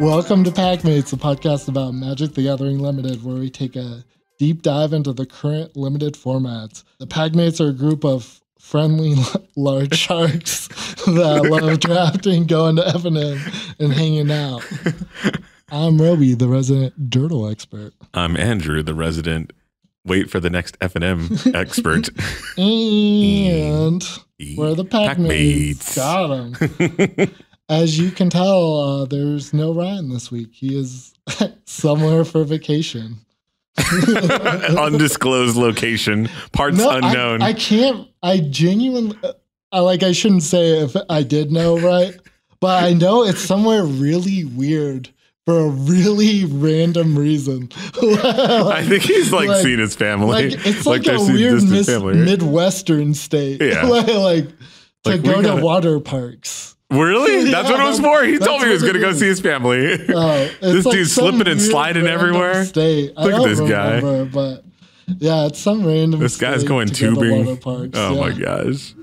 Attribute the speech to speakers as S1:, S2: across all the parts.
S1: Welcome to Packmates, a podcast about Magic the Gathering Limited, where we take a deep dive into the current limited formats. The Packmates are a group of friendly large sharks that love drafting, going to F&M, and hanging out. I'm ROBI, the resident Dirtle expert.
S2: I'm Andrew, the resident wait for the next F&M expert.
S1: And we're the Packmates. Got him. As you can tell, there's no Ryan this week. He is somewhere for vacation.
S2: Undisclosed location, parts unknown.
S1: I can't, I genuinely, I shouldn't say if I did know, right? But I know it's somewhere really weird for a really random reason.
S2: I think he's seen his family.
S1: It's like a weird Midwestern state.
S2: Yeah.
S1: to go to water parks.
S2: Really? That's what it was for? He told me he was going to go see his family. This dude's slipping and sliding everywhere.
S1: State.
S2: Look at this guy.
S1: But yeah, it's some random
S2: This guy's going tubing. Oh my gosh.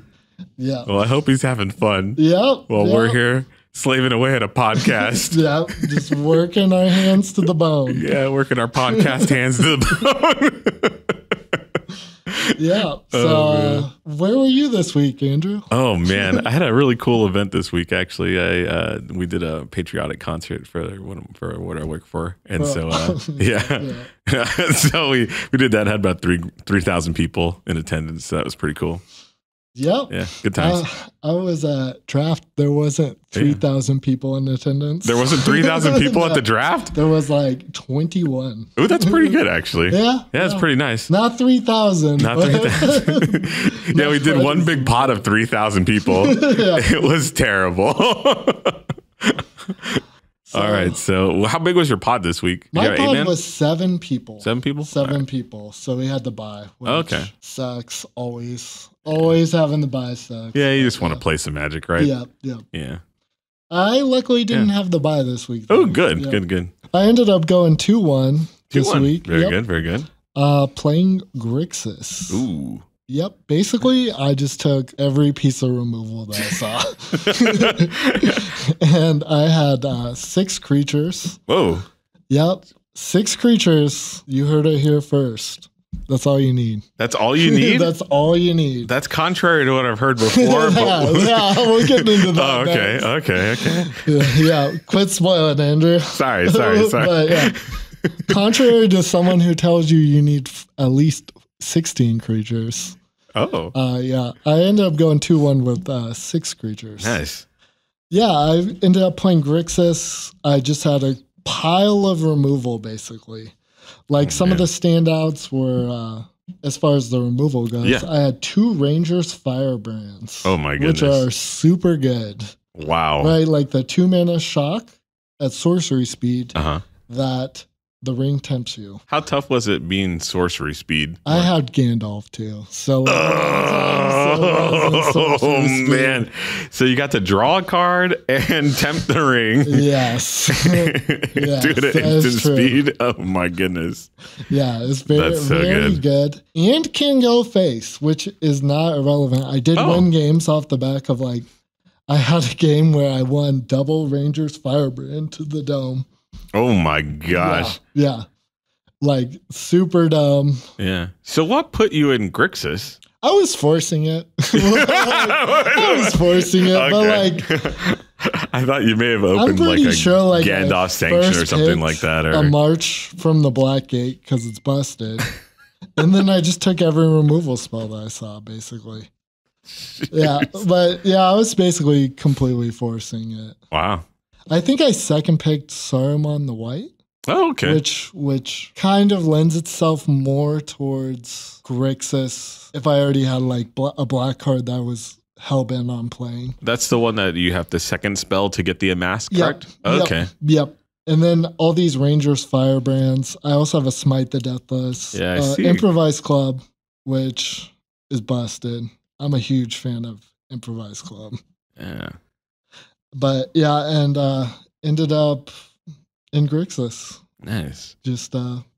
S1: Yeah.
S2: Well, I hope he's having fun.
S1: Yep.
S2: We're here slaving away at a podcast.
S1: Yeah, just working our hands to the bone.
S2: Yeah, working our podcast hands to the bone.
S1: Yeah. So where were you this week, Andrew?
S2: Oh man, I had a really cool event this week. Actually, we did a patriotic concert for what I work for, and so so we did that. Had about 3,000 people in attendance. So that was pretty cool.
S1: Yep.
S2: Yeah, good times.
S1: I was at draft. There wasn't 3,000 people in attendance.
S2: There wasn't 3,000 people at the draft?
S1: There was 21.
S2: Oh, that's pretty good, actually.
S1: Yeah.
S2: Yeah, it's pretty nice.
S1: Not 3,000.
S2: Not 3,000. Yeah, we did one big pot of 3,000 people. It was terrible. All right. So how big was your pod this week?
S1: My pod was 7 people.
S2: 7 people?
S1: 7 people. So we had to buy. Which sucks. Always having to buy sucks.
S2: Yeah, you just want to play some Magic, right?
S1: Yeah. I luckily didn't have to buy this week, though.
S2: Oh, good. Good.
S1: I ended up going 2-1 this week.
S2: Very good.
S1: Playing Grixis.
S2: Ooh.
S1: Yep. Basically, I just took every piece of removal that I saw. And I had 6 creatures.
S2: Whoa.
S1: Yep. 6 creatures. You heard it here first. That's all you need.
S2: That's all you need?
S1: That's all you need.
S2: That's contrary to what I've heard before.
S1: We'll get into that.
S2: Oh, okay.
S1: Yeah. Quit spoiling, Andrew.
S2: Sorry.
S1: But, contrary to someone who tells you need at least 16 creatures.
S2: Oh.
S1: I ended up going 2-1 with 6 creatures.
S2: Nice.
S1: Yeah, I ended up playing Grixis. I just had a pile of removal, basically. Some of the standouts were, as far as the removal goes, I had 2 Rangers Firebrands.
S2: Oh my goodness.
S1: Which are super good.
S2: Wow.
S1: Right, the 2-mana shock at sorcery speed that the ring tempts you.
S2: How tough was it being sorcery speed?
S1: I had Gandalf too. So
S2: man. So you got to draw a card and tempt the ring.
S1: Yes.
S2: Do it at instant speed. Oh my goodness.
S1: Yeah, it's very good. And can go face, which is not irrelevant. I did win games off the back of I had a game where I won double Rangers Firebrand to the dome.
S2: Oh my gosh.
S1: Yeah. Super dumb.
S2: Yeah. So what put you in Grixis?
S1: I was forcing it. But
S2: I thought you may have opened a Gandalf sanction or something like that. Or
S1: a march from the Black Gate because it's busted. And then I just took every removal spell that I saw, basically. Jeez. Yeah, I was basically completely forcing it.
S2: Wow.
S1: I think I second picked Saruman the White.
S2: Oh, okay.
S1: Which kind of lends itself more towards Grixis. If I already had a black card that I was hellbent on playing.
S2: That's the one that you have the second spell to get the Amass, correct? Okay.
S1: Yep. And then all these Rangers Firebrands. I also have a Smite the Deathless.
S2: Yeah, I see.
S1: Improvise Club, which is busted. I'm a huge fan of Improvise Club.
S2: Yeah.
S1: But and ended up in Grixis.
S2: Nice.
S1: Just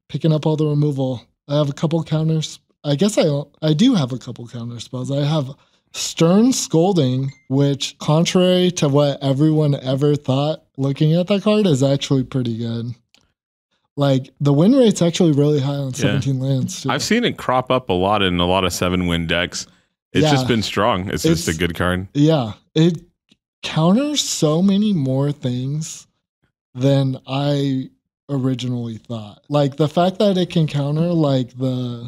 S1: picking up all the removal. I have a couple counters. I guess I do have a couple counter spells. I have Stern Scolding, which, contrary to what everyone ever thought, looking at that card is actually pretty good. Like the win rate's actually really high on 17 lands too.
S2: I've seen it crop up a lot in a lot of 7-win decks. It's just been strong. It's just a good card.
S1: Yeah. It counters so many more things than I originally thought. Like the fact that it can counter like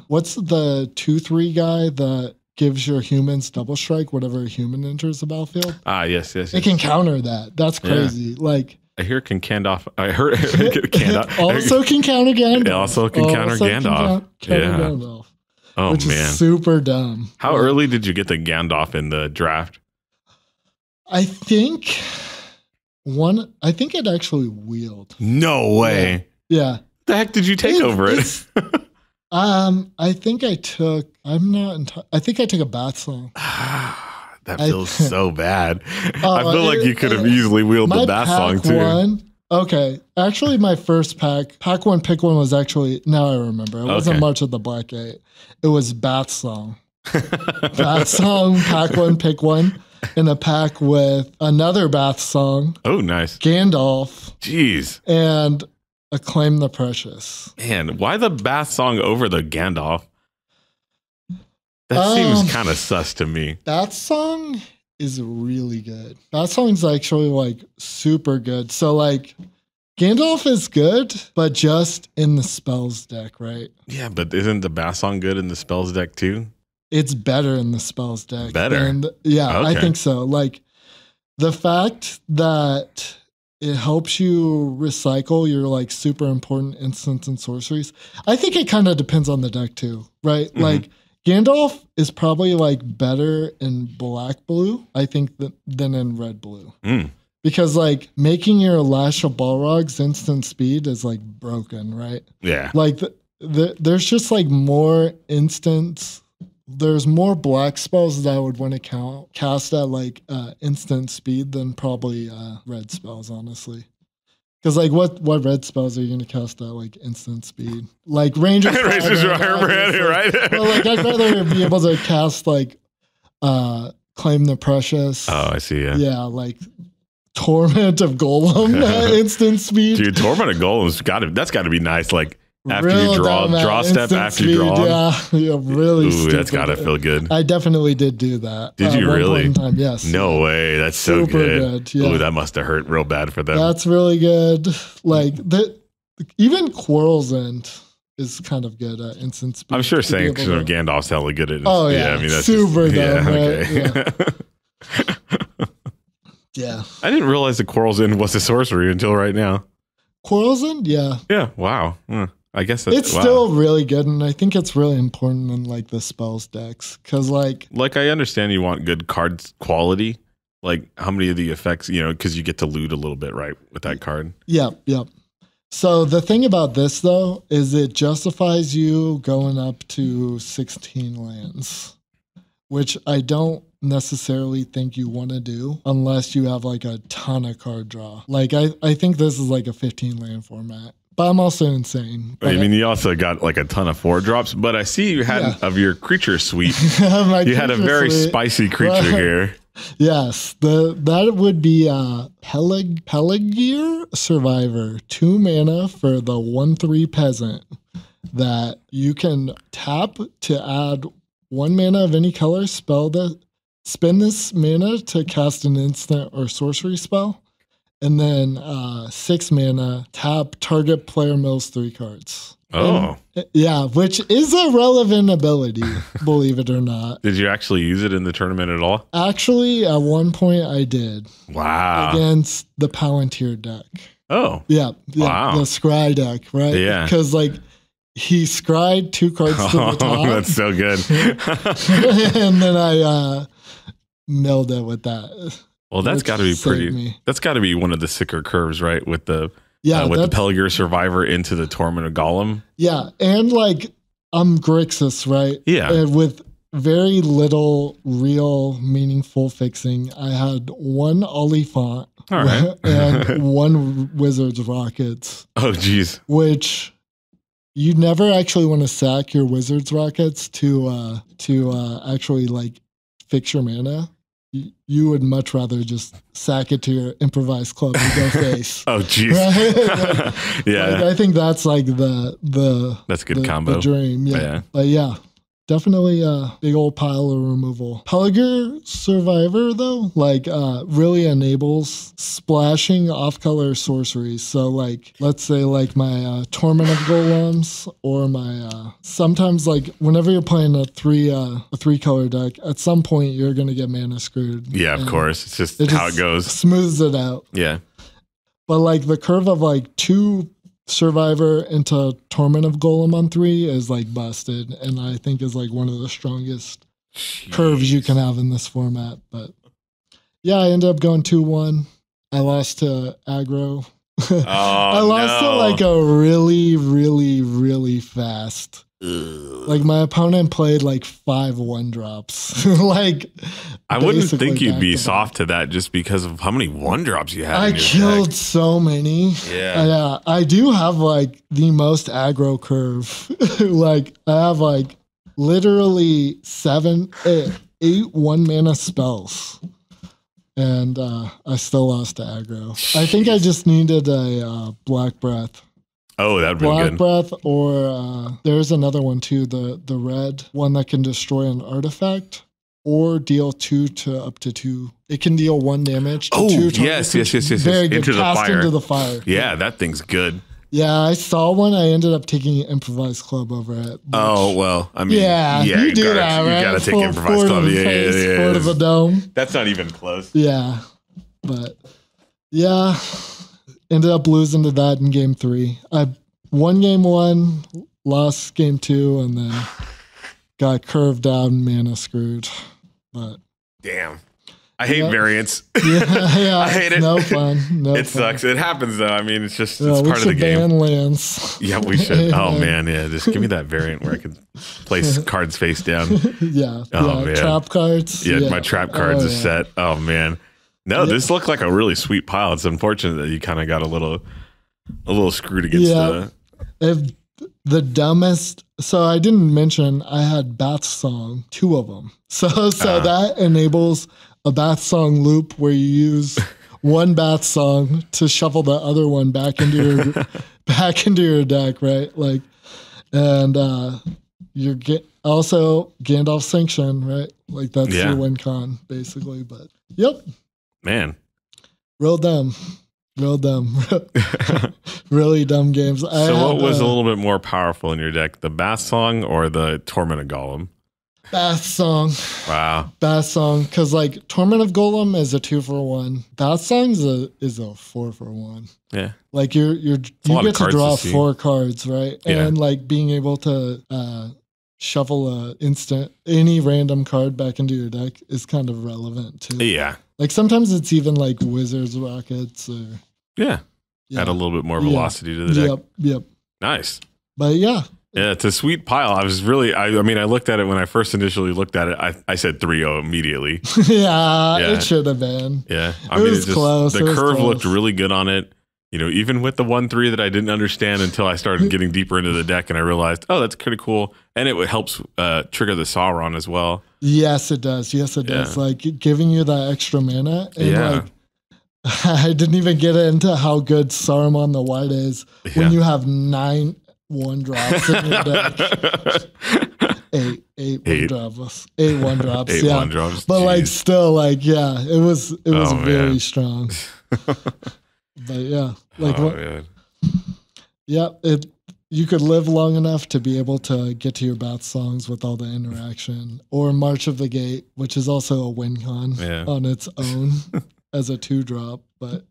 S1: what's the 2/3 guy that gives your humans double strike whatever a human enters the battlefield?
S2: Yes.
S1: It can counter that. That's crazy. Yeah. Like
S2: I hear it can Gandalf. I heard Gandalf.
S1: also can counter Gandalf.
S2: It also can counter Gandalf.
S1: Gandalf.
S2: Oh
S1: which
S2: man,
S1: is super dumb.
S2: How early did you get the Gandalf in the draft?
S1: I think it actually wheeled.
S2: No way.
S1: Yeah.
S2: The heck did you take over it?
S1: I think I took. I think I took a Bat Song.
S2: That feels so bad. I feel like you could have easily wheeled the Bat Song too.
S1: Okay. Actually, my first pack one, pick one was actually, now I remember. It wasn't much of the Black 8. It was Bat Song. Bat Song, pack one, pick one. In a pack with another Bat Song.
S2: Oh, nice.
S1: Gandalf.
S2: Jeez.
S1: And Acclaim the Precious.
S2: Man, why the Bat Song over the Gandalf? That seems kind of sus to me.
S1: Bat Song is really good. Bat Song's actually like super good. So like Gandalf is good, but just in the spells deck, right?
S2: Yeah, but isn't the Bat Song good in the spells deck too?
S1: It's better in the spells deck.
S2: Better?
S1: And yeah, okay. I think so. Like the fact that it helps you recycle your like super important instants and sorceries. I think it kind of depends on the deck too, right? Mm-hmm. Like Gandalf is probably like better in black blue, I think, than in red blue. Because like making your Lash of Balrog's instant speed is like broken, right?
S2: Yeah.
S1: Like there's just like more instants. There's more black spells that I would want to cast at like instant speed than probably red spells, honestly. Because like what red spells are you going to cast at like instant speed? Like Ranger's right? But like I'd rather be able to cast like Claim the Precious.
S2: Oh, I see.
S1: Yeah, like Torment of Golem at instant speed.
S2: Dude, Torment of Golem's that's got to be nice. Like after you draw step after you draw.
S1: Yeah, really.
S2: Ooh, that's got to feel good.
S1: I definitely did do that.
S2: Did you really?
S1: Time, yes.
S2: No way. That's so good.
S1: Yeah.
S2: Ooh, that must have hurt real bad for them.
S1: That's really good. Like even Quarrel's End is kind of good at instant speed.
S2: I'm sure Sanction of Gandalf's hella good at it.
S1: Oh yeah, I mean that's super dumb.
S2: Okay.
S1: Yeah.
S2: I didn't realize the Quarrel's End was a sorcery until right now.
S1: Quarrel's End, yeah.
S2: Yeah. Wow. I guess
S1: it's still really good, and I think it's really important in like the spells decks because like
S2: I understand you want good card quality, like how many of the effects, because you get to loot a little bit, right, with that card.
S1: Yep. So the thing about this though is it justifies you going up to 16 lands, which I don't necessarily think you want to do unless you have like a ton of card draw. Like I think this is like a 15 land format. But I'm also insane.
S2: I mean, you also got like a ton of 4-drops, but I see you had of your creature suite. You had a very spicy creature here.
S1: Yes, that would be Pelargir Survivor, 2 mana for the 1/3 peasant that you can tap to add 1 mana of any color. Spend this mana to cast an instant or sorcery spell. And then 6 mana, tap, target player mills 3 cards.
S2: Oh.
S1: And, yeah, which is a relevant ability, believe it or not.
S2: Did you actually use it in the tournament at all?
S1: Actually, at one point I did.
S2: Wow.
S1: Against the Palantir deck.
S2: Oh.
S1: Yeah.
S2: Wow.
S1: The Scry deck, right?
S2: Yeah.
S1: Because like he scryed 2 cards to the top.
S2: That's so good.
S1: And then I milled it with that.
S2: Well, that's got to be pretty. That's got to be one of the sicker curves, right? With the with the Pelargir Survivor into the Torment of Golem.
S1: Yeah, and like I'm Grixis, right?
S2: Yeah,
S1: and with very little real meaningful fixing. I had 1 Oliphant and 1 Wizard's Rockets.
S2: Oh, geez.
S1: Which you never actually want to sack your Wizard's Rockets to actually like fix your mana. you would much rather just sack it to your improvised club and go face.
S2: Oh, jeez.
S1: Right?
S2: Yeah.
S1: Like, I think that's like
S2: that's a good combo.
S1: The dream. Yeah. But yeah. Definitely a big old pile of removal. Peligre Survivor, though, like really enables splashing off-color sorceries. So, like, let's say, like my Torment of Golems, or my sometimes, like, whenever you're playing a three-color deck, at some point you're gonna get mana screwed.
S2: Yeah, of course. It's just how it goes.
S1: Smooths it out.
S2: Yeah.
S1: But like the curve of like 2 Survivor into Torment of Golem on 3 is like busted, and I think is like one of the strongest curves you can have in this format. But yeah, I ended up going 2-1. I lost to aggro. I lost to like a really, really, really fast. Like my opponent played like 5 1-drops. Like
S2: I wouldn't think you'd be soft to that just because of how many 1-drops you had.
S1: I killed so many.
S2: Yeah.
S1: I do have like the most aggro curve. Like I have like literally 8 1-mana spells. And I still lost to aggro. I think I just needed a Black Breath.
S2: Oh, that'd be good.
S1: Black Breath, or there's another one too, the red one that can destroy an artifact or deal 2 to up to 2. It can deal 1 damage to 2
S2: yes.
S1: Very good.
S2: Into the
S1: Cast
S2: fire.
S1: Into the fire.
S2: Yeah, that thing's good.
S1: Yeah, I saw one. I ended up taking Improvised Club over it.
S2: Oh, well, I mean,
S1: yeah, you do that, right?
S2: You gotta take Improvised Club. Yeah.
S1: Fort of the Dome.
S2: That's not even close.
S1: Yeah, but yeah. Ended up losing to that in game 3. I won game 1, lost game 2, and then got curved out and mana screwed. But
S2: damn, I hate variants.
S1: Yeah,
S2: I hate it.
S1: No fun.
S2: It sucks. It happens though. I mean, it's just it's part of the game.
S1: Ban lands.
S2: Yeah, we should. Oh man, yeah. Just give me that variant where I can place cards face down.
S1: Yeah.
S2: Oh man.
S1: Trap cards.
S2: Yeah, my trap cards are set. Oh man. No, this looked like a really sweet pile. It's unfortunate that you kind of got a little screwed against
S1: the dumbest. So I didn't mention I had Bath Song, 2 of them. So that enables a Bath Song loop where you use one Bath Song to shuffle the other one back into your deck, right? Like, and you get also Gandalf Sanction, right? Like that's your win con basically. But yep.
S2: Man.
S1: Real dumb. Really dumb games.
S2: So what was a little bit more powerful in your deck? The Bath Song or the Torment of Golem?
S1: Bath Song.
S2: Wow.
S1: Bath Song. Because like Torment of Golem is a 2-for-1. Bath Song is a 4-for-1.
S2: Yeah.
S1: Like you get to draw 4 cards, right?
S2: Yeah.
S1: And like being able to shuffle any random card back into your deck is kind of relevant too.
S2: Yeah.
S1: Like sometimes it's even like Wizards Rockets or
S2: add a little bit more velocity to the deck.
S1: Yep.
S2: Nice.
S1: But yeah,
S2: it's a sweet pile. I was really, I mean, I looked at it when I first initially looked at it. I said 3-0 immediately.
S1: yeah, it should have been.
S2: Yeah,
S1: I mean, was close.
S2: The curve looked really good on it. You know, even with the 1-3 that I didn't understand until I started getting deeper into the deck, and I realized, oh, that's pretty cool, and it helps trigger the Sauron as well.
S1: Yes, it does. Does. Like giving you that extra mana. And like, I didn't even get into how good Saruman the White is when you have 9 1-drops in your deck. 8 1-drops. 8 1-drops.
S2: 8 1-drops.
S1: But like still, like it was very strong. But yeah, like you could live long enough to be able to get to your Bath Songs with all the interaction, or March of the Gate, which is also a win con on its own as a 2-drop. But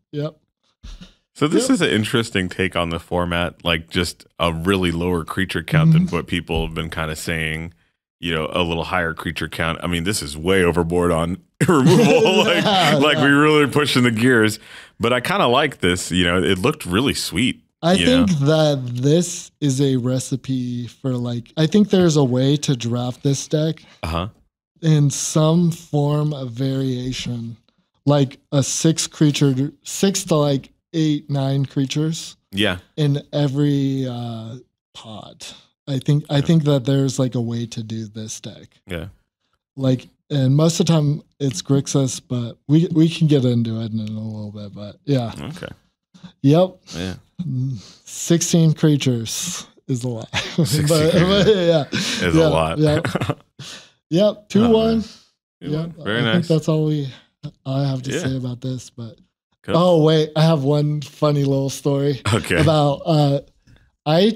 S2: So this is an interesting take on the format, like just a really lower creature count than what people have been kind of saying. You know, a little higher creature count. I mean, this is way overboard on removal. Like we really pushing the gears. But I kind of like this. You know, it looked really sweet.
S1: I think that this is a recipe for like, I think there's a way to draft this deck in some form of variation, like a 6 to like 8, 9 creatures.
S2: Yeah.
S1: In every pod. I think that there's like a way to do this deck.
S2: Yeah.
S1: Like And most of the time it's Grixis, but we can get into it in a little bit. But yeah.
S2: Okay.
S1: Yep.
S2: Yeah.
S1: 16 creatures is a lot.
S2: 16
S1: but yeah.
S2: Is a lot.
S1: Yep. 2-1.
S2: Yeah. Very
S1: I
S2: nice.
S1: think that's all I have to say about this. But
S2: cool.
S1: Oh wait, I have one funny little story.
S2: Okay.
S1: About I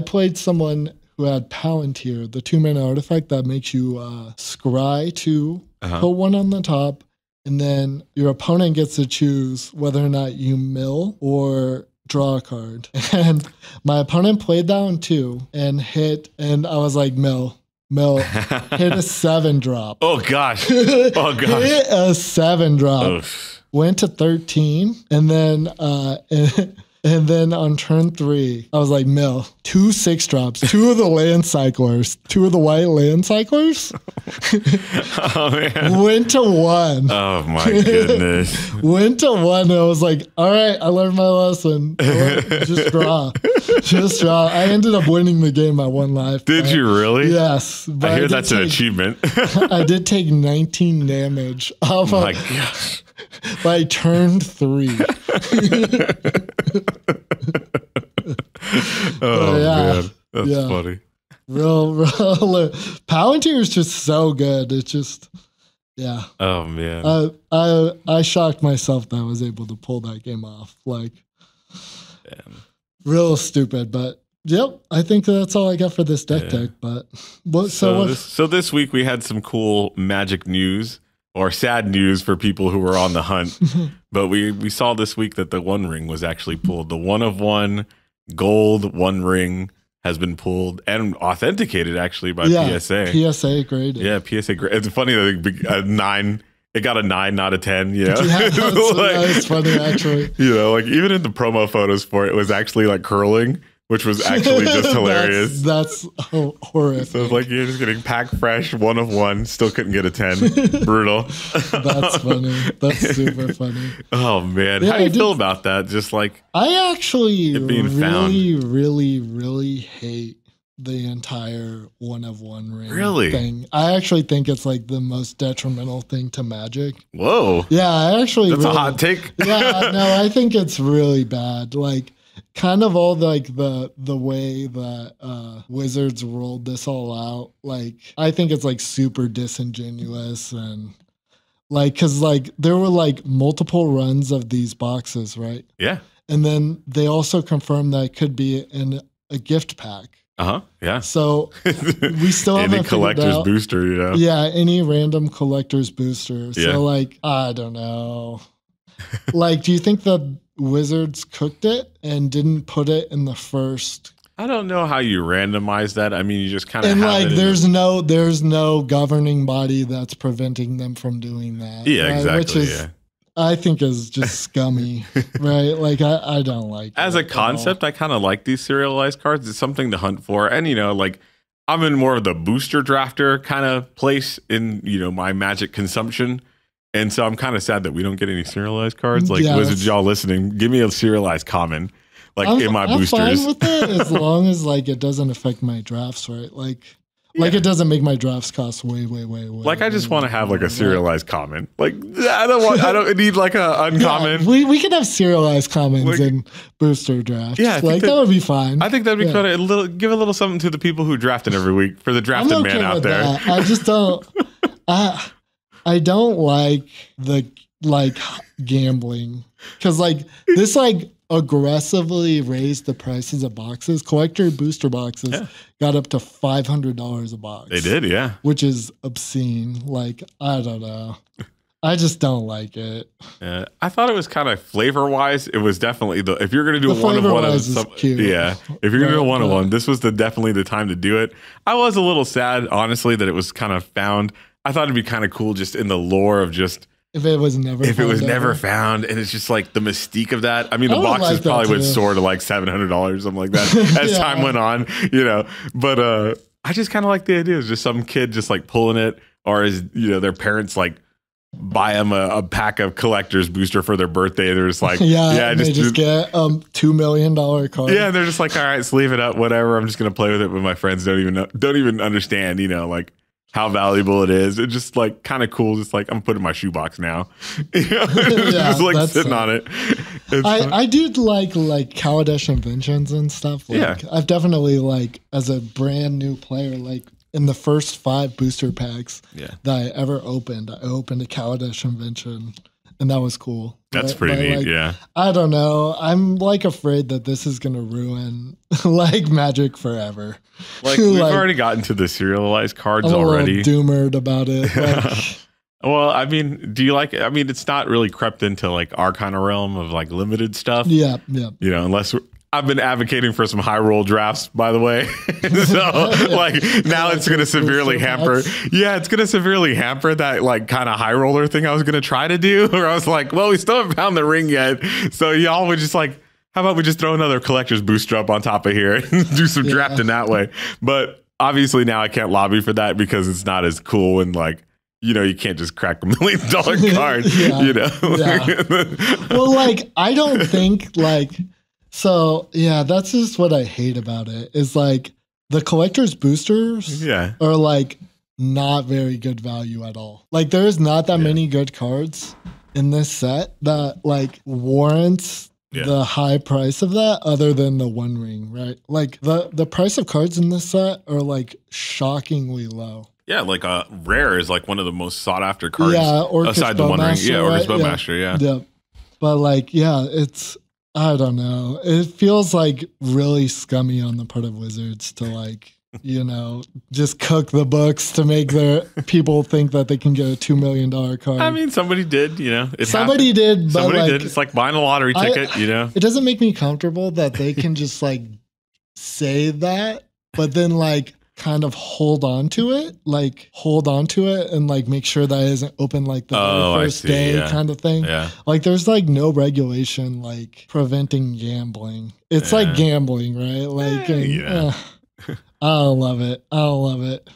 S1: played someone who had Palantir, the 2-mana artifact that makes you scry 2, put 1 on the top, and then your opponent gets to choose whether or not you mill or draw a card. And my opponent played that on 2 and hit, and I was like, mill. Hit a 7-drop.
S2: Oh gosh.
S1: Hit a 7-drop.
S2: Oof.
S1: Went to 13, and then and then on turn 3, I was like, mill. 2 6-drops, 2 of the land cyclers, 2 of the white land cyclers.
S2: Oh man.
S1: Went to 1.
S2: Oh my goodness.
S1: Went to 1, and I was like, all right, I learned my lesson. Just draw. Just draw. I ended up winning the game by 1 life.
S2: Did you really?
S1: Yes.
S2: But I hear that's an achievement.
S1: I did take 19 damage off
S2: my gosh.
S1: By turn 3.
S2: Oh man, that's funny.
S1: Real. Palantir is just so good. It's just, yeah.
S2: Oh man.
S1: I shocked myself that I was able to pull that game off. Like,
S2: damn.
S1: Real stupid, but yep. I think that's all I got for this deck. But
S2: so this week we had some cool Magic news. Or sad news for people who were on the hunt. But we saw this week that the One Ring was actually pulled. The 1 of 1 gold One Ring has been pulled and authenticated actually by PSA.
S1: PSA graded.
S2: Yeah, PSA graded. It's funny that a 9, it got a 9, not a 10. You know?
S1: Yeah, that's funny actually.
S2: You know, like even in the promo photos for it, it was actually like curling. Which was actually just hilarious.
S1: That's horrific.
S2: So it's like you're just getting pack fresh, 1 of 1, still couldn't get a 10. Brutal.
S1: That's funny. That's super funny.
S2: Oh man, how do you feel about that? Just like
S1: I actually
S2: really,
S1: really hate the entire 1 of 1 ring thing. I actually think it's like the most detrimental thing to Magic.
S2: Whoa.
S1: Yeah, I actually.
S2: That's a hot take.
S1: Yeah, no, I think it's really bad. Like. Kind of all like the way that Wizards rolled this all out, like I think it's like super disingenuous and like because like there were like multiple runs of these boxes, right?
S2: Yeah,
S1: and then they also confirmed that it could be in a gift pack.
S2: Yeah.
S1: So we still have
S2: any collector's booster, you know?
S1: Yeah, any random collector's booster. So like I don't know. Like, do you think the Wizards cooked it and didn't put it in the first?
S2: I don't know how you randomize that. I mean, you just kind of
S1: and like there's no governing body that's preventing them from doing that.
S2: Yeah,
S1: right?
S2: exactly.
S1: Which is, I think is just scummy, right? Like I don't like
S2: as a concept. I kind of like these serialized cards. It's something to hunt for, and you know, like I'm in more of the booster drafter kind of place in my Magic consumption. And so I'm kind of sad that we don't get any serialized cards. Like Wizards, y'all listening, give me a serialized common, like in my boosters.
S1: I'm fine with it as long as like it doesn't affect my drafts, right? Like it doesn't make my drafts cost way.
S2: Like I just want to have like a serialized common. Like I don't need like a uncommon.
S1: Yeah, we can have serialized commons in booster drafts. Yeah, like that would be fine.
S2: I think that'd be kind of give a little something to the people who draft it every week for the drafted man out there.
S1: That. I just don't. I don't like the gambling because like this like aggressively raised the prices of boxes. Collector booster boxes got up to $500 a box.
S2: They did, yeah.
S1: Which is obscene. Like I don't know. I just don't like it.
S2: Yeah, I thought it was kind of flavor wise. It was definitely if you're gonna do a 1 of 1 of some, if you're gonna do a 1 of 1, this was definitely the time to do it. I was a little sad, honestly, that it was kind of found. I thought it'd be kind of cool just in the lore of just
S1: if it was never
S2: found, and it's just like the mystique of that. I mean, the boxes probably would soar to like $700, something like that, as time went on, But I just kind of like the idea of just some kid just like pulling it, or as their parents like buy them a pack of collector's booster for their birthday. They're just like,
S1: just get $2 million card.
S2: Yeah, they're just like, all right, sleeve it up, whatever. I'm just gonna play with it, but my friends don't even understand, like how valuable it is. It's just like kind of cool. Just like I'm putting my shoebox now, just like sitting on it.
S1: I do like Kaladesh inventions and stuff. Like, I've definitely like as a brand new player, like in the first 5 booster packs that I ever opened, I opened a Kaladesh invention. And that was cool.
S2: That's pretty neat,
S1: like,
S2: yeah.
S1: I don't know. I'm like afraid that this is going to ruin like Magic forever.
S2: Like we've already gotten to the serialized cards already.
S1: I'm a little doomered about it. Like,
S2: well, I mean, do you like it? I mean, it's not really crept into like our kind of realm of like limited stuff.
S1: Yeah.
S2: You know, unless I've been advocating for some high roll drafts, by the way. So like now it's going to severely hamper. Yeah, it's going to severely hamper that like kind of high roller thing I was going to try to do. Where I was like, well, we still haven't found the ring yet. So y'all would just like, how about we just throw another collector's booster up on top of here and do some drafting that way? But obviously now I can't lobby for that because it's not as cool and like, you know, you can't just crack $1 million card, you know?
S1: Well, like, I don't think like, so yeah, that's just what I hate about it is like the collector's boosters are like not very good value at all. Like there's not that many good cards in this set that like warrants the high price of that other than the one ring, right? Like the price of cards in this set are like shockingly low.
S2: Yeah, like rare is like one of the most sought after cards aside the one ring.
S1: Yeah,
S2: Orcus Bowmaster,
S1: yeah. But like, it's I don't know. It feels like really scummy on the part of Wizards to like, you know, just cook the books to make their people think that they can get a $2 million card.
S2: I mean, somebody did, you know.
S1: Somebody did, but
S2: somebody
S1: like,
S2: did. It's like buying a lottery ticket, you know.
S1: It doesn't make me comfortable that they can just like say that, but then like kind of hold on to it and like make sure that it isn't open like the very first day kind of thing. Yeah. Like there's like no regulation like preventing gambling. It's like gambling, right? Like I don't love it.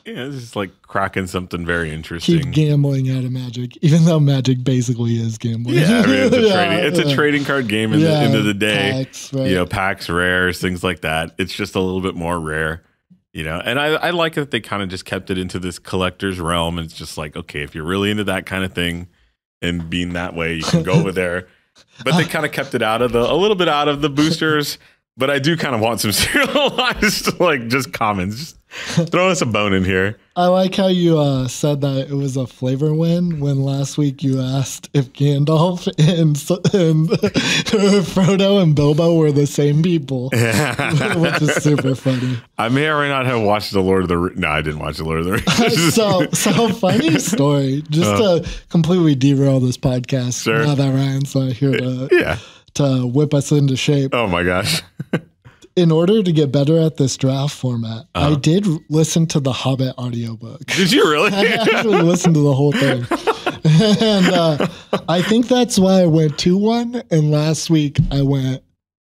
S2: Yeah, it's just like cracking something very interesting.
S1: Keep gambling out of Magic, even though Magic basically is gambling.
S2: Yeah, I mean, it's a trading card game in the end of the day.
S1: Packs, right?
S2: You know, packs, rares, things like that. It's just a little bit more rare. You know, and I like that they kind of just kept it into this collector's realm. And it's just like, okay, if you're really into that kind of thing and being that way, you can go over there. But they kind of kept it a little bit out of the boosters. But I do kind of want some serialized, like just commons. Just throw us a bone in here.
S1: I like how you said that it was a flavor win when last week you asked if Gandalf and Frodo and Bilbo were the same people, which is super funny.
S2: I may or may not have watched the Lord of the Rings. No, I didn't watch the Lord of the Rings.
S1: so funny story. Just to completely derail this podcast.
S2: Sure.
S1: Now that Ryan's not here to whip us into shape.
S2: Oh my gosh.
S1: In order to get better at this draft format, I did listen to the Hobbit audiobook.
S2: Did you really?
S1: I actually listened to the whole thing. And I think that's why I went 2-1. And last week I went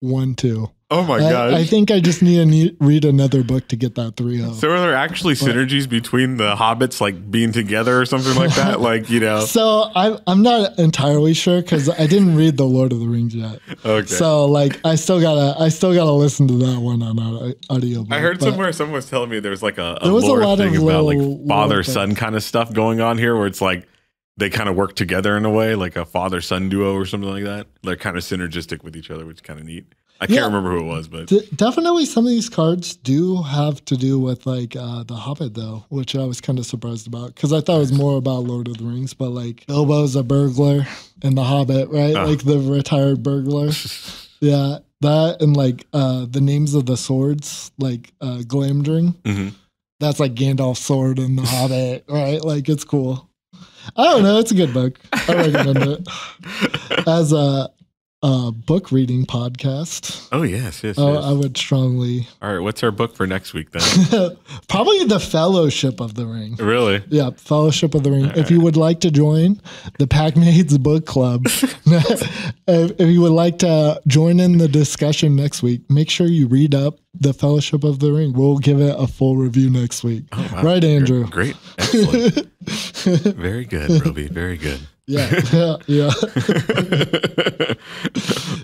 S1: 1-2.
S2: Oh my gosh.
S1: I think I just need to read another book to get that 3-0.
S2: So are there actually synergies between the hobbits like being together or something like that? Like, you know.
S1: So I'm not entirely sure because I didn't read the Lord of the Rings yet. Okay. So like I still gotta listen to that one on audiobook.
S2: I heard somewhere someone was telling me there's like a lore thing about like father-son kind of stuff going on here where it's like they kind of work together in a way, like a father-son duo or something like that. They're kind of synergistic with each other, which is kind of neat. I can't remember who it was, but
S1: definitely some of these cards do have to do with like the Hobbit though, which I was kind of surprised about because I thought it was more about Lord of the Rings, but like Bilbo's a burglar in the Hobbit, right? Like the retired burglar. Yeah, that and like the names of the swords, like Glamdring. Mm-hmm. That's like Gandalf's sword in the Hobbit, right? Like it's cool. I don't know. It's a good book. I recommend it as a book reading podcast.
S2: Oh, yes.
S1: I would strongly.
S2: All right. What's our book for next week then?
S1: Probably the Fellowship of the Ring.
S2: Really?
S1: Yeah. Fellowship of the Ring. If you would like to join the Packmates Book Club, if you would like to join in the discussion next week, make sure you read up the Fellowship of the Ring. We'll give it a full review next week. Oh, wow. Right, Andrew?
S2: Great. Excellent. Very good, Roby. Very good.
S1: Yeah.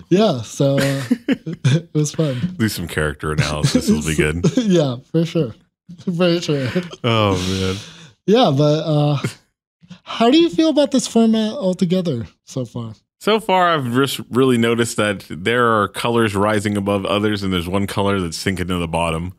S1: Yeah, so it was fun.
S2: Do some character analysis will be good.
S1: Yeah, for sure. For sure.
S2: Oh, man.
S1: Yeah, but how do you feel about this format altogether so far?
S2: So far, I've just really noticed that there are colors rising above others, and there's one color that's sinking to the bottom.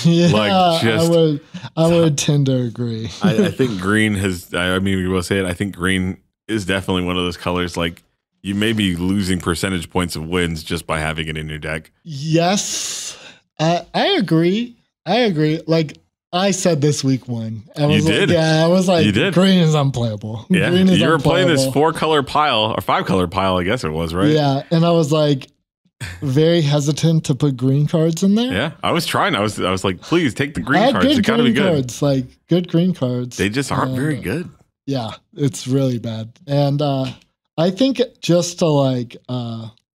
S1: Yeah, I would tend to agree.
S2: I think green has, I mean, we will say it, I think green is definitely one of those colors, like, you may be losing percentage points of wins just by having it in your deck.
S1: Yes, I agree. I agree. Like, I said this week one. I was
S2: did.
S1: Yeah, I was like, green is unplayable.
S2: Yeah,
S1: green is
S2: you were playing this
S1: unplayable.
S2: 4-color pile, or 5-color pile, I guess it was, right?
S1: Yeah, and I was like, very hesitant to put green cards in there.
S2: Yeah, I was trying. I was like, please take the green cards. They gotta be good.
S1: Cards, like good green cards.
S2: They just aren't very good.
S1: Yeah, it's really bad. And I think just to like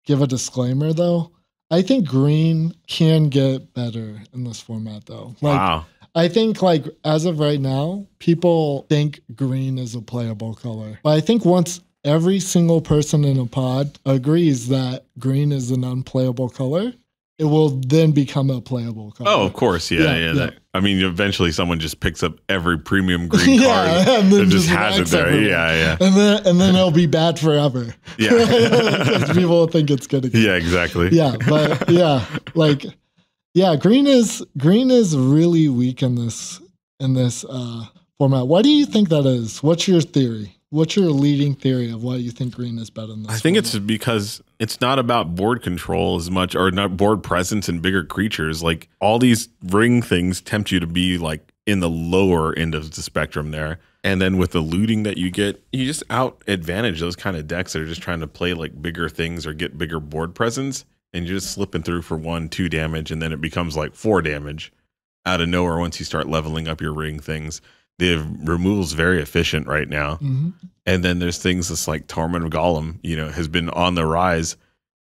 S1: give a disclaimer though, I think green can get better in this format though. Like, wow. I think like as of right now, people think green is a playable color. But I think once every single person in a pod agrees that green is an unplayable color, it will then become a playable color.
S2: Oh, of course. Yeah. I mean, eventually someone just picks up every premium green card and just has it there. Everyone. Yeah.
S1: And then it'll be bad forever.
S2: Yeah.
S1: Because people will think it's good again.
S2: Yeah, exactly.
S1: Yeah, but yeah, like, yeah, green is really weak in this format. Why do you think that is? What's your theory? What's your leading theory of why you think green is better than this?
S2: I think it's because it's not about board control as much, or not board presence and bigger creatures. Like, all these ring things tempt you to be like in the lower end of the spectrum there. And then with the looting that you get, you just out advantage those kind of decks that are just trying to play like bigger things or get bigger board presence. And you're just slipping through for 1-2 damage, and then it becomes like 4 damage out of nowhere once you start leveling up your ring things. The removal's very efficient right now. Mm-hmm. And then there's things that's like Torment of Golem, has been on the rise.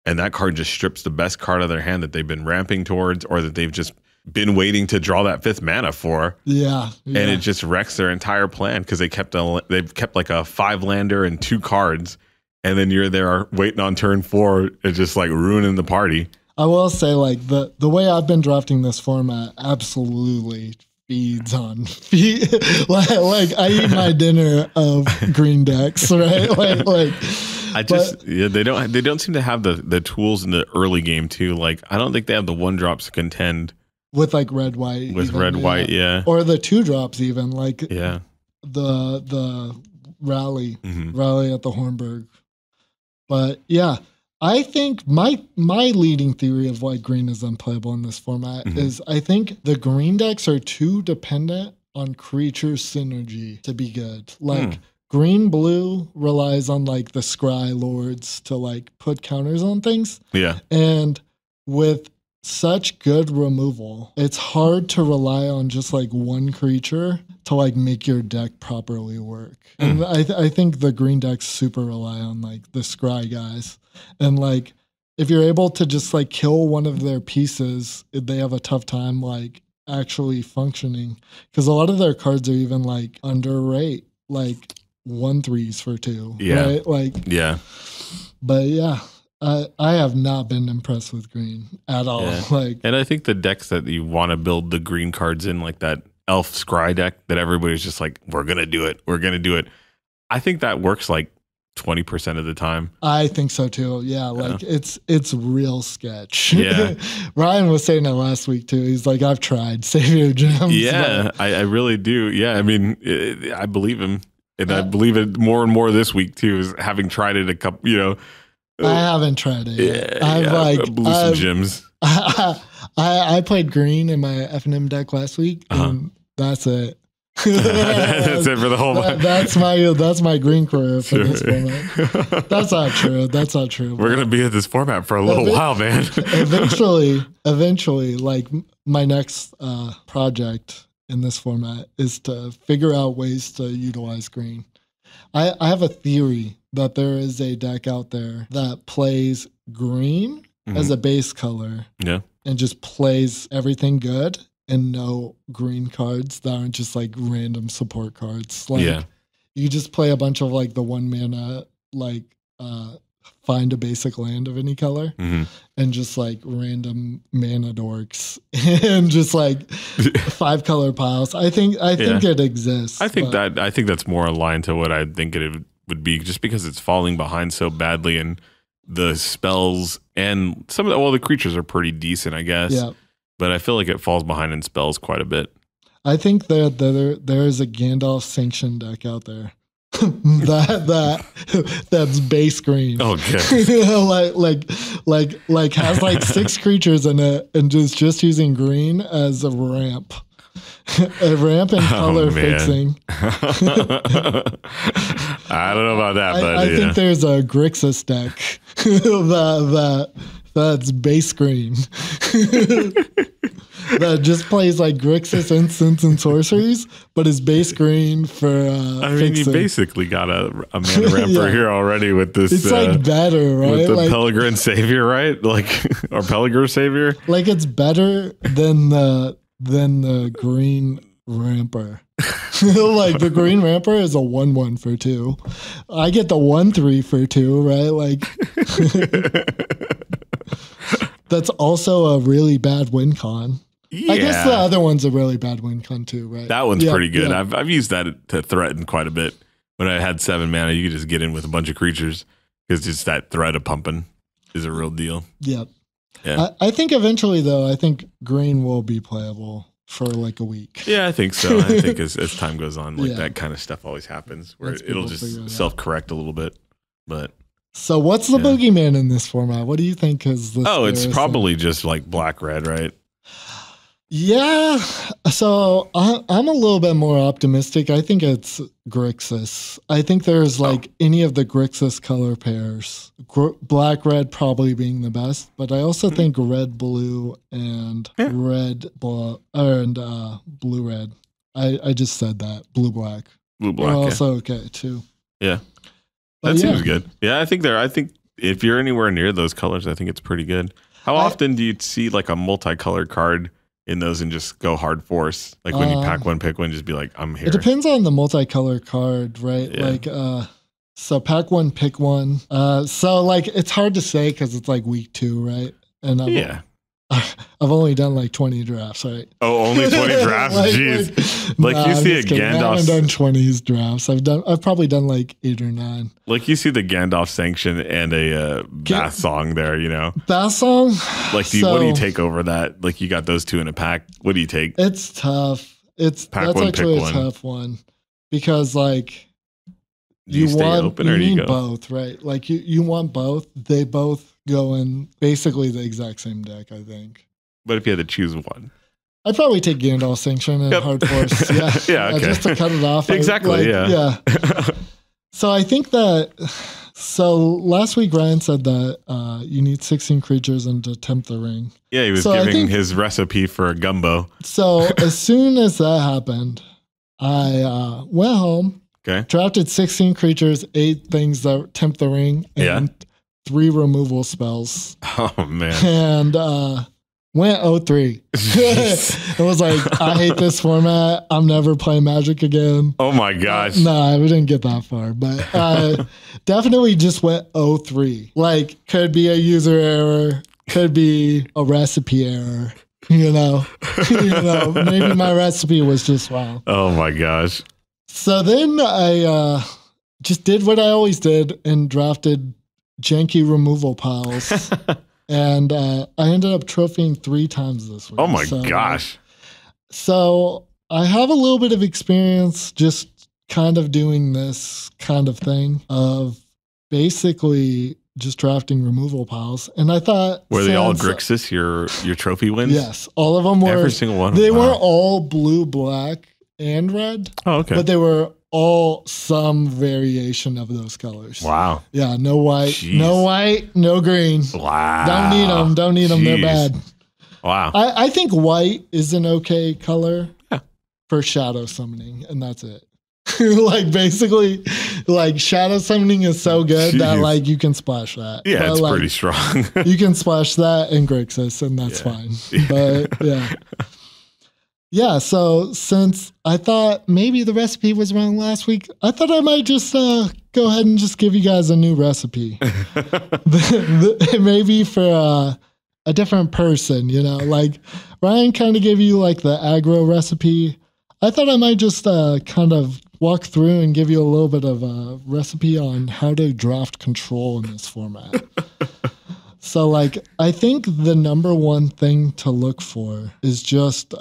S2: And that card just strips the best card out of their hand that they've been ramping towards, or that they've just been waiting to draw that 5th mana for.
S1: Yeah.
S2: And it just wrecks their entire plan because they've kept like a 5-lander and 2 cards. And then you're there waiting on turn 4, it's just like ruining the party.
S1: I will say, like, the way I've been drafting this format absolutely feeds on like I eat my dinner of green decks, right?
S2: They don't seem to have the tools in the early game too. Like, I don't think they have the 1-drops to contend
S1: with like red white
S2: white,
S1: or the 2-drops even, like
S2: the
S1: rally at the Hornburg. But yeah, I think my leading theory of why green is unplayable in this format is I think the green decks are too dependent on creature synergy to be good. Like, green blue relies on like the scry lords to like put counters on things.
S2: Yeah.
S1: And with such good removal, it's hard to rely on just like one creature to like make your deck properly work. And I think the green decks super rely on like the scry guys. And like, if you're able to just like kill one of their pieces, they have a tough time like actually functioning. Because a lot of their cards are even like under rate, like 1/3s for 2.
S2: Yeah.
S1: Right? Like,
S2: yeah.
S1: But yeah. I have not been impressed with green at all. Yeah.
S2: And I think the decks that you want to build the green cards in, like that elf scry deck that everybody's just like, we're gonna do it. I think that works like 20% of the time.
S1: I think so too. Yeah, like it's real sketch. Yeah. Ryan was saying that last week too. He's like, I've tried Savior Gems.
S2: Yeah, I really do. Yeah, I mean, I believe him, and I believe it more and more this week too. Is having tried it a couple,
S1: I haven't tried it yet.
S2: Blew some gems.
S1: I played green in my F&M deck last week, and that's it.
S2: That's it for the whole month.
S1: That's my green career for this format. That's not true.
S2: We're gonna be at this format for a little while, man.
S1: eventually, like my next project in this format is to figure out ways to utilize green. I have a theory that there is a deck out there that plays green as a base color, and just plays everything good and no green cards that aren't just like random support cards. Like, you just play a bunch of like the 1 mana like find a basic land of any color and just like random mana dorks and just like 5 color piles. I think it exists.
S2: I think that's more aligned to what I think it would be, just because it's falling behind so badly, and the spells and some of the creatures are pretty decent, I guess.
S1: Yeah.
S2: But I feel like it falls behind in spells quite a bit.
S1: I think that there is a Gandalf sanction deck out there that's base green.
S2: Okay.
S1: like has like 6 creatures in it and just using green as a ramp. A ramp and color fixing.
S2: I don't know about that, but
S1: I think there's a Grixis deck that's base green. That just plays like Grixis instants and sorceries, but is base green for fixing.
S2: You basically got a mana ramper here already with this.
S1: It's like better, right?
S2: With the Pellegrin Savior, right? Like, or Pellegrin Savior.
S1: Like, it's better than the green ramper. Like, the green ramper is a 1/1 for 2. I get the 1/3 for 2, right? Like, that's also a really bad win con. Yeah. I guess the other one's a really bad win con too, right?
S2: That one's pretty good. Yeah. I've used that to threaten quite a bit. When I had 7 mana, you could just get in with a bunch of creatures, because just that threat of pumping is a real deal.
S1: Yep. Yeah. I think eventually, though, I think green will be playable for like a week.
S2: Yeah, I think so. I think as time goes on, like that kind of stuff always happens, where it'll just self-correct a little bit. But
S1: so what's the boogeyman in this format? What do you think is the
S2: it's probably just like black-red, right?
S1: Yeah, so I'm a little bit more optimistic. I think it's Grixis. I think there's like any of the Grixis color pairs, black-red probably being the best, but I also think red-blue and red-blue and blue-red. I just said that. Blue-black.
S2: Blue-black,
S1: are also okay too.
S2: Yeah, that seems good. Yeah, I think if you're anywhere near those colors, I think it's pretty good. How often do you see like a multicolored card in those and just go hard force? Like when you pack one, pick one, just be like, I'm here.
S1: It depends on the multicolor card, right? Yeah. Like, so pack one, pick one. So like, it's hard to say because it's like week 2, right? And I've only done like 20 drafts, right?
S2: Oh, only 20 drafts? Jeez. Like you see a Gandalf.
S1: I haven't done 20 drafts. I've probably done like 8 or 9.
S2: Like you see the Gandalf sanction and a Bath Song there, you know?
S1: Bath Song?
S2: Like, what do you take over that? Like you got those 2 in a pack. What do you take?
S1: It's tough. That's actually a tough one. Because like, you need both, right? Like you want both. They both go in basically the exact same deck, I think.
S2: But if you had to choose one,
S1: I'd probably take Gandalf Sanction and Hard Force. Yeah,
S2: okay.
S1: Just to cut it off.
S2: Exactly. Yeah.
S1: So I think that. So last week Ryan said that you need 16 creatures and to tempt the ring.
S2: Yeah, he was giving his recipe for a gumbo.
S1: So as soon as that happened, I went home.
S2: Okay.
S1: Drafted 16 creatures, 8 things that tempt the ring, and 3 removal spells.
S2: Oh man!
S1: And went 0-3. It was like, I hate this format. I'm never playing Magic again.
S2: Oh my gosh!
S1: No, we didn't get that far, but definitely just went 0-3. Like, could be a user error, could be a recipe error. You know, maybe my recipe was just wrong.
S2: Oh my gosh!
S1: So then I just did what I always did and drafted janky removal piles. And I ended up trophying 3 times this week.
S2: Oh my gosh.
S1: So I have a little bit of experience just kind of doing this kind of thing of basically just drafting removal piles. And I thought...
S2: Were they all Grixis, your trophy wins?
S1: Yes. All of them were.
S2: Every single one?
S1: They were all blue, black, and red.
S2: Oh, okay.
S1: But they were all some variation of those colors.
S2: Wow.
S1: Yeah, no white.
S2: Jeez.
S1: No white, no green.
S2: Wow.
S1: Don't need them. They're bad.
S2: Wow.
S1: I think white is an okay color for shadow summoning, and that's it. Like, basically, like, shadow summoning is so good that, like, you can splash that.
S2: Yeah,
S1: but,
S2: it's
S1: like,
S2: pretty strong.
S1: You can splash that in Grixis, and that's fine. But, yeah. Yeah, so since I thought maybe the recipe was wrong last week, I thought I might just go ahead and just give you guys a new recipe. It may be for a different person, you know, like Ryan kind of gave you like the aggro recipe. I thought I might just kind of walk through and give you a little bit of a recipe on how to draft control in this format. So, like, I think the number one thing to look for is just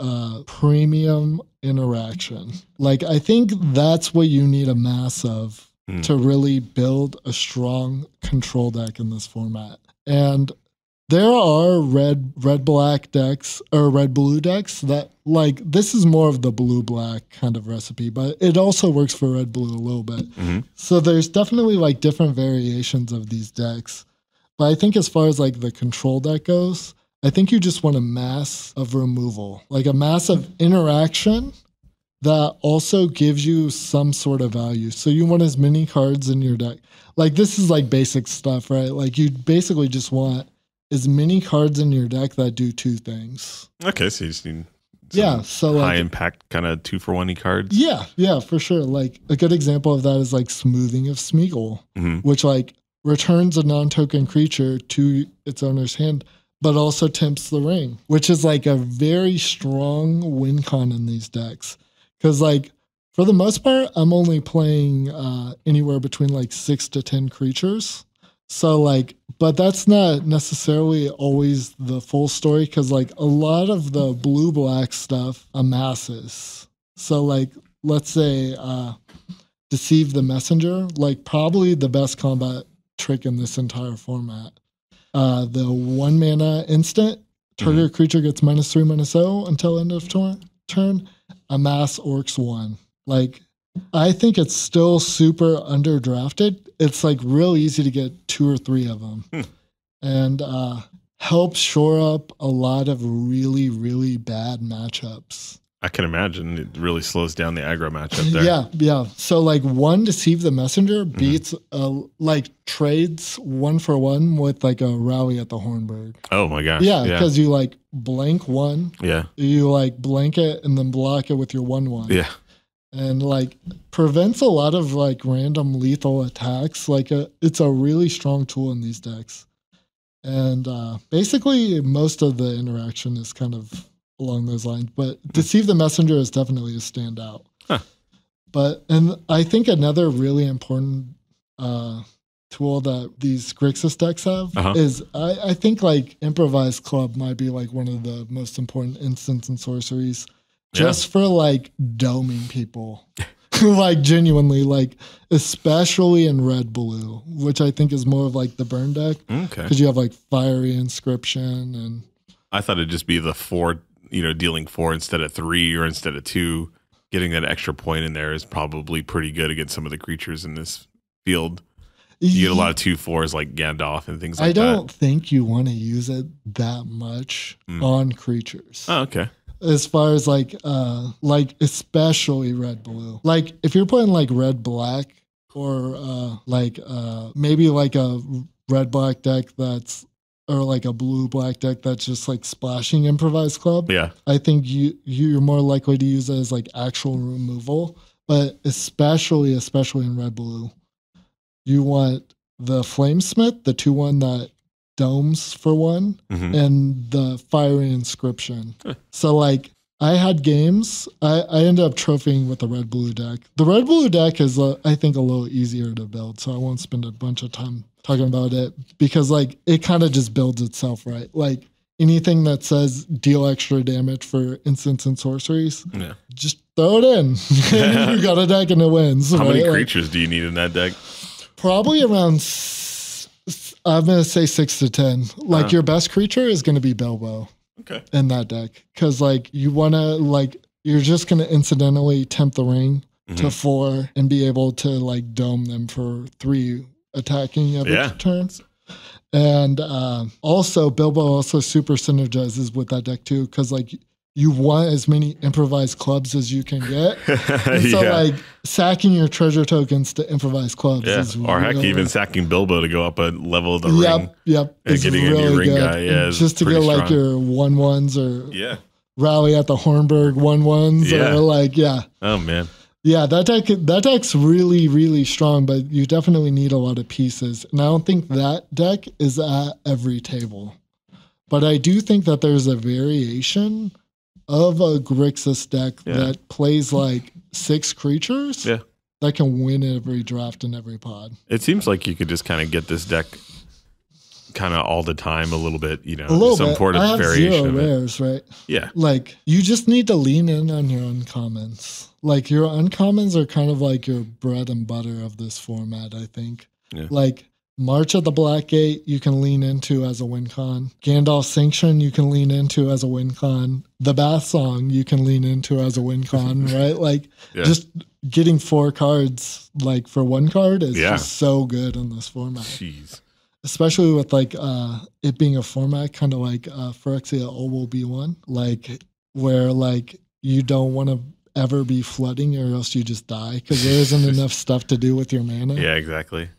S1: premium interaction. Like, I think that's what you need a mass of to really build a strong control deck in this format. And there are red-black decks or red-blue decks that, like, this is more of the blue-black kind of recipe, but it also works for red-blue a little bit. So there's definitely, like, different variations of these decks. But I think as far as like the control deck goes, I think you just want a mass of removal, like a mass of interaction that also gives you some sort of value. So you want as many cards in your deck. Like this is like basic stuff, right? Like you basically just want as many cards in your deck that do two things.
S2: Okay, so you just need
S1: so
S2: high
S1: like,
S2: impact kind of 2-for-1 cards.
S1: Yeah, for sure. Like a good example of that is like Smoothing of Smeagol, which like returns a non-token creature to its owner's hand, but also tempts the ring, which is like a very strong win con in these decks. Because like for the most part, I'm only playing anywhere between like 6 to 10 creatures. So like, but that's not necessarily always the full story because like a lot of the blue-black stuff amasses. So like, let's say Deceive the Messenger, like probably the best combat trick in this entire format. The 1 mana instant, target creature gets -3/-0 until end of turn, amass Orcs 1. Like, I think it's still super underdrafted. It's like real easy to get 2 or 3 of them. And helps shore up a lot of really, really bad matchups.
S2: I can imagine it really slows down the aggro matchup there.
S1: Yeah. So like 1 Deceive the Messenger beats like trades 1-for-1 with like a Rally at the Hornburg.
S2: Oh my gosh.
S1: Yeah, because you like blank 1.
S2: Yeah.
S1: You like blank it and then block it with your 1/1.
S2: Yeah.
S1: And like prevents a lot of like random lethal attacks. Like it's a really strong tool in these decks. And basically most of the interaction is kind of along those lines, but Deceive the Messenger is definitely a standout. But, and I think another really important tool that these Grixis decks have is I think like Improvised Club might be like one of the most important instants and sorceries just for like doming people. Like genuinely, like especially in red-blue, which I think is more of like the burn deck. Okay. Because you have like Fiery Inscription and
S2: I thought it'd just be the 4, dealing 4 instead of 3 or instead of 2. Getting that extra point in there is probably pretty good against some of the creatures in this field. You get a lot of 2/4s like Gandalf and things like that.
S1: I don't think you want to use it that much on creatures.
S2: Oh, okay.
S1: As far as like especially red-blue. Like if you're playing like red-black or maybe like a red-black deck that's or like a blue-black deck that's just like splashing Improvised Club. Yeah. I think you're more likely to use it as like actual removal, but especially in red-blue, you want the Flamesmith, the 2/1 that domes for 1, and the Fiery Inscription. So like I had games, I ended up trophying with the red-blue deck. The red-blue deck is, I think, a little easier to build, so I won't spend a bunch of time talking about it because like it kind of just builds itself, right? Like anything that says deal extra damage for instants and sorceries, just throw it in. You got a deck and it wins.
S2: How many creatures do you need in that deck?
S1: Probably around, I'm going to say 6 to 10. Like your best creature is going to be Bilbo. Okay. In that deck. Because like you want to like, you're just going to incidentally tempt the ring to 4 and be able to like dome them for 3 attacking every turns. And also Bilbo also super synergizes with that deck too, because like you want as many Improvised Clubs as you can get. And so like sacking your treasure tokens to Improvised Clubs is
S2: or heck, even sacking Bilbo to go up a level of the ring.
S1: Yep.
S2: And getting really a new ring guy. Yeah,
S1: just to get like your 1/1s or Rally at the Hornburg 1/1s.
S2: Yeah.
S1: Or like, yeah.
S2: Oh, man.
S1: Yeah, that deck's really, really strong, but you definitely need a lot of pieces. And I don't think that deck is at every table. But I do think that there's a variation of a Grixis deck that plays like 6 creatures that can win every draft in every pod.
S2: It seems like you could just kind of get this deck kind of all the time a little bit, you know,
S1: A little
S2: some
S1: bit.
S2: sort of
S1: I have
S2: variation
S1: 0
S2: of it.
S1: rares, right?
S2: Yeah.
S1: Like, you just need to lean in on your uncommons. Like, your uncommons are kind of like your bread and butter of this format, I think.
S2: Yeah.
S1: Like, March of the Black Gate, you can lean into as a win con. Gandalf Sanction, you can lean into as a win con. The Bath Song, you can lean into as a win con, right? Like, just getting 4 cards, like, for 1 card is just so good in this format.
S2: Jeez.
S1: Especially with like it being a format kind of like Phyrexia Oval B1, like where like you don't want to ever be flooding or else you just die because there isn't enough stuff to do with your mana.
S2: Yeah, exactly.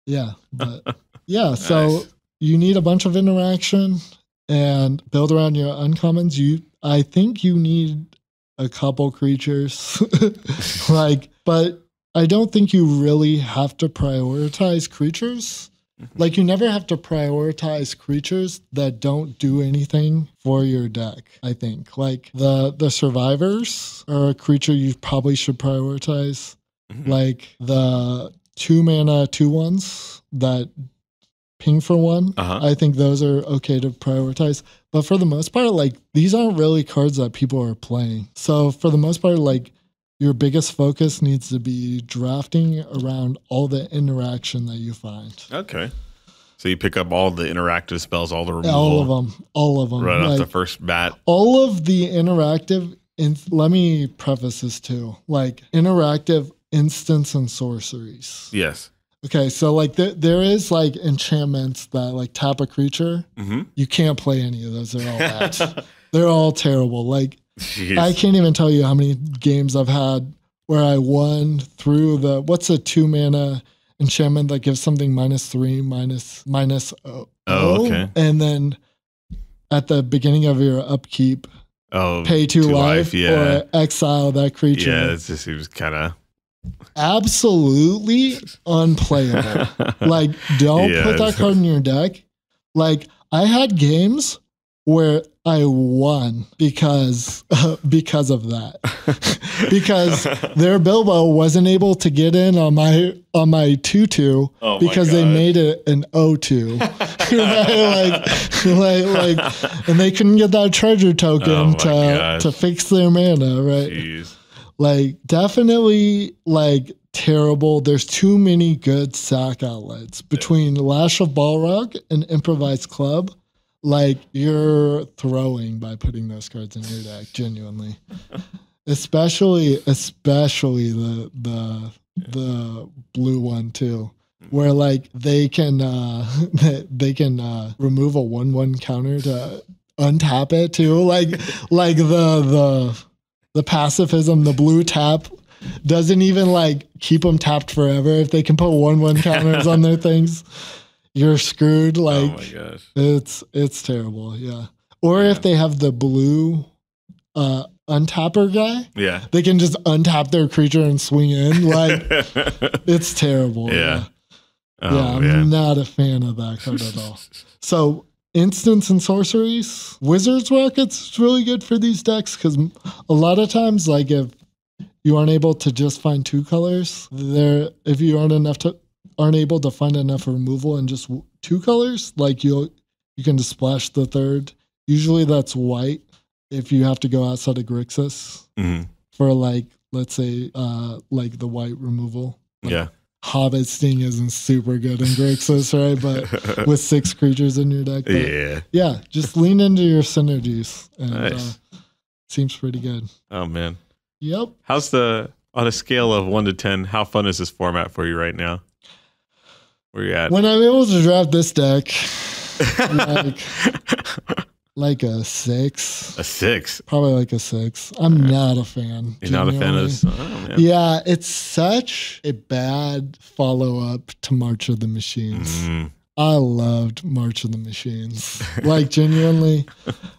S1: Yeah, but yeah, so you need a bunch of interaction and build around your uncommons. I think you need a couple creatures, like, but I don't think you really have to prioritize creatures. Like, you never have to prioritize creatures that don't do anything for your deck, I think. Like, the survivors are a creature you probably should prioritize. Like, the 2 mana 2/1s that ping for 1, I think those are okay to prioritize. But for the most part, like, these aren't really cards that people are playing. So for the most part, like, your biggest focus needs to be drafting around all the interaction that you find.
S2: Okay. So you pick up all the interactive spells, all the removal.
S1: All of them.
S2: Right
S1: like,
S2: off the first bat.
S1: All of the interactive, let me preface this too, like interactive instants and sorceries.
S2: Yes.
S1: Okay, so like there is like enchantments that like tap a creature. You can't play any of those. They're all bad. They're all terrible. Like, jeez. I can't even tell you how many games I've had where I won through what's a 2 mana enchantment that gives something -3, minus
S2: okay.
S1: And then at the beginning of your upkeep, pay 2 life or exile that creature.
S2: Yeah, it just seems kind of
S1: absolutely unplayable. Like, don't put that card in your deck. Like, I had games where I won because of that. Because their Bilbo wasn't able to get in on my 2/2 because they made it an 0/2. Right? like, and they couldn't get that treasure token to fix their mana, right?
S2: Jeez.
S1: Like, definitely like terrible. There's too many good sack outlets between Lash of Balrog and Improvised Club. Like, you're throwing by putting those cards in your deck, genuinely. Especially the blue one too, where like they can remove a 1/1 counter to untap it too. Like the pacifism, the blue tap doesn't even like keep them tapped forever. If they can put 1/1 counters on their things, you're screwed. Like,
S2: oh my gosh.
S1: It's terrible. Yeah. Or if they have the blue untapper guy, they can just untap their creature and swing in. Like, it's terrible. Yeah. I'm not a fan of that card at all. So instants and sorceries, Wizard's Rocket's really good for these decks because a lot of times, like, if you aren't able to just find 2 colors, if you aren't able to find enough removal in just 2 colors, like you can just splash the 3rd. Usually that's white if you have to go outside of Grixis for, like, let's say like the white removal. Like, Hobbit Sting isn't super good in Grixis, right? But with 6 creatures in your deck. Yeah, just lean into your synergies. And seems pretty good.
S2: Oh, man.
S1: Yep.
S2: How's on a scale of 1 to 10, how fun is this format for you right now? Where you at?
S1: When I'm able to draft this deck, like a 6.
S2: A 6?
S1: Probably like a 6. I'm not a fan.
S2: You're not a fan of this? Oh, man.
S1: Yeah, it's such a bad follow-up to March of the Machines. I loved March of the Machines. Like, genuinely,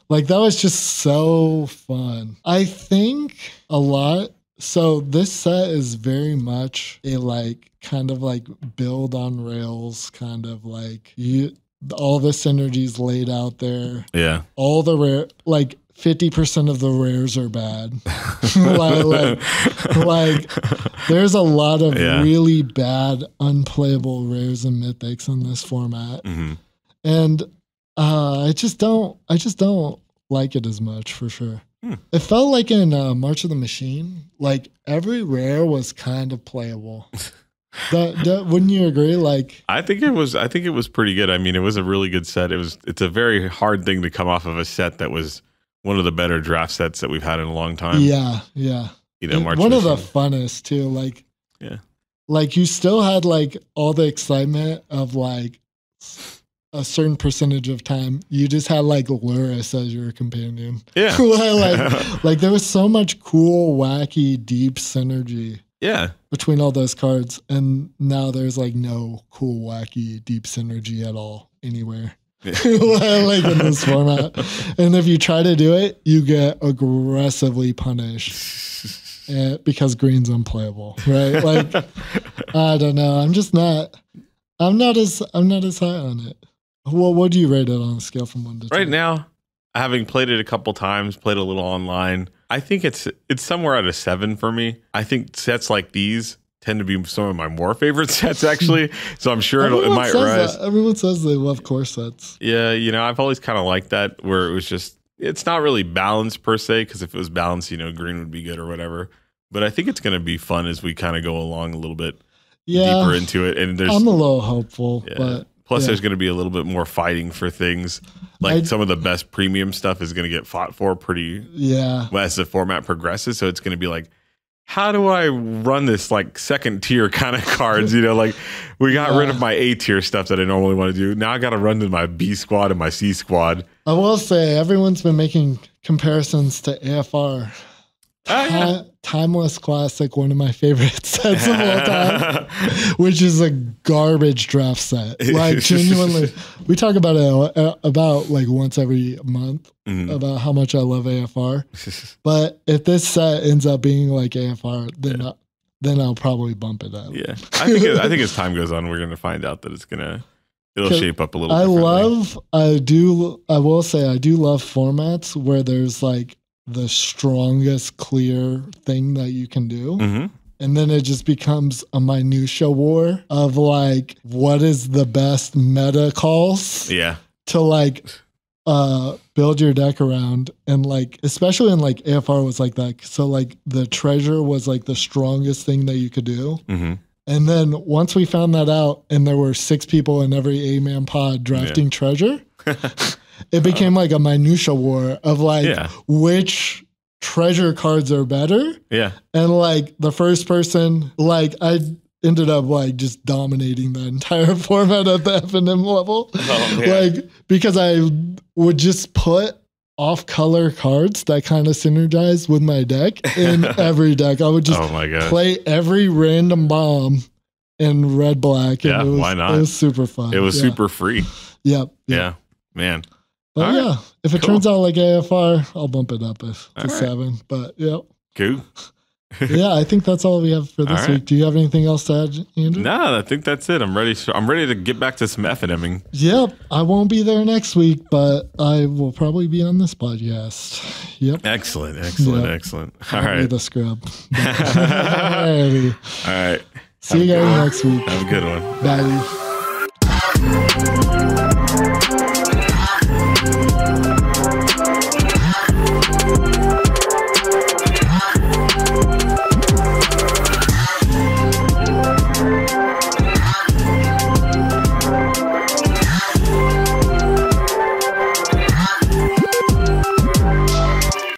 S1: like, that was just so fun. I think a lot. So this set is very much a like kind of like build on rails, kind of like all the synergies laid out there.
S2: Yeah.
S1: All the rare, like 50% of the rares are bad. like there's a lot of really bad unplayable rares and mythics in this format.
S2: Mm-hmm.
S1: And I just don't like it as much, for sure. It felt like in March of the Machine, like every rare was kind of playable. Wouldn't you agree? Like,
S2: I think it was pretty good. I mean, it was a really good set. It's a very hard thing to come off of a set that was one of the better draft sets that we've had in a long time.
S1: Yeah.
S2: You know, March
S1: one
S2: of
S1: the funnest too. Like,
S2: yeah,
S1: like you still had like all the excitement of like a certain percentage of time. You just had like Luris as your companion.
S2: Yeah,
S1: like there was so much cool, wacky, deep synergy.
S2: Yeah,
S1: between all those cards, and now there's like no cool, wacky, deep synergy at all anywhere. Yeah. Like in this format. And if you try to do it, you get aggressively punished because green's unplayable, right? Like, I don't know. I'm not as high on it. Well, what do you rate it on a scale from 1 to 10?
S2: Right now, having played it a couple times, played a little online, I think it's somewhere at a 7 for me. I think sets like these tend to be some of my more favorite sets, actually. So I'm sure it might rise.
S1: Everyone says they love core sets.
S2: Yeah, you know, I've always kind of liked that, where it was just, it's not really balanced per se, because if it was balanced, you know, green would be good or whatever. But I think it's going to be fun as we kind of go along a little bit deeper into it. And
S1: I'm a little hopeful, but
S2: plus there's going to be a little bit more fighting for things. Like some of the best premium stuff is going to get fought for pretty as the format progresses. So it's going to be like, how do I run this like second tier kind of cards? You know, like we got rid of my A tier stuff that I normally want to do. Now I got to run to my B squad and my C squad.
S1: I will say everyone's been making comparisons to AFR. Timeless Classic, one of my favorite sets of all time, which is a garbage draft set. Like, genuinely, we talk about it about like once every month about how much I love AFR. But if this set ends up being like AFR, then I'll probably bump it up.
S2: Yeah, I think as time goes on, we're gonna find out that it'll shape up a little. I
S1: will say I do love formats where there's like the strongest clear thing that you can do. And then it just becomes a minutia war of like, what is the best meta calls to like build your deck around. And like, especially in like AFR was like that. So like the treasure was like the strongest thing that you could do. And then once we found that out and there were 6 people in every 8-man pod drafting treasure, it became like a minutia war of like which treasure cards are better. Yeah. And like the first person, like I ended up like just dominating the entire format at the F&M level. Like, because I would just put off color cards that kind of synergize with my deck in every deck. I would just play every random bomb in red black.
S2: Yeah, why not?
S1: It was super fun.
S2: It was super free.
S1: Yep.
S2: Yeah, man.
S1: But if it turns out like AFR, I'll bump it up to 7. But
S2: cool.
S1: I think that's all we have for this week. Do you have anything else to add, Andrew?
S2: No, I think that's it. I'm ready to get back to some F&Ming.
S1: Yep. I won't be there next week, but I will probably be on this podcast. Yep.
S2: Excellent. All
S1: I'll be the scrub. Alrighty.
S2: All right.
S1: See you guys next week.
S2: Have a good one.
S1: Bye.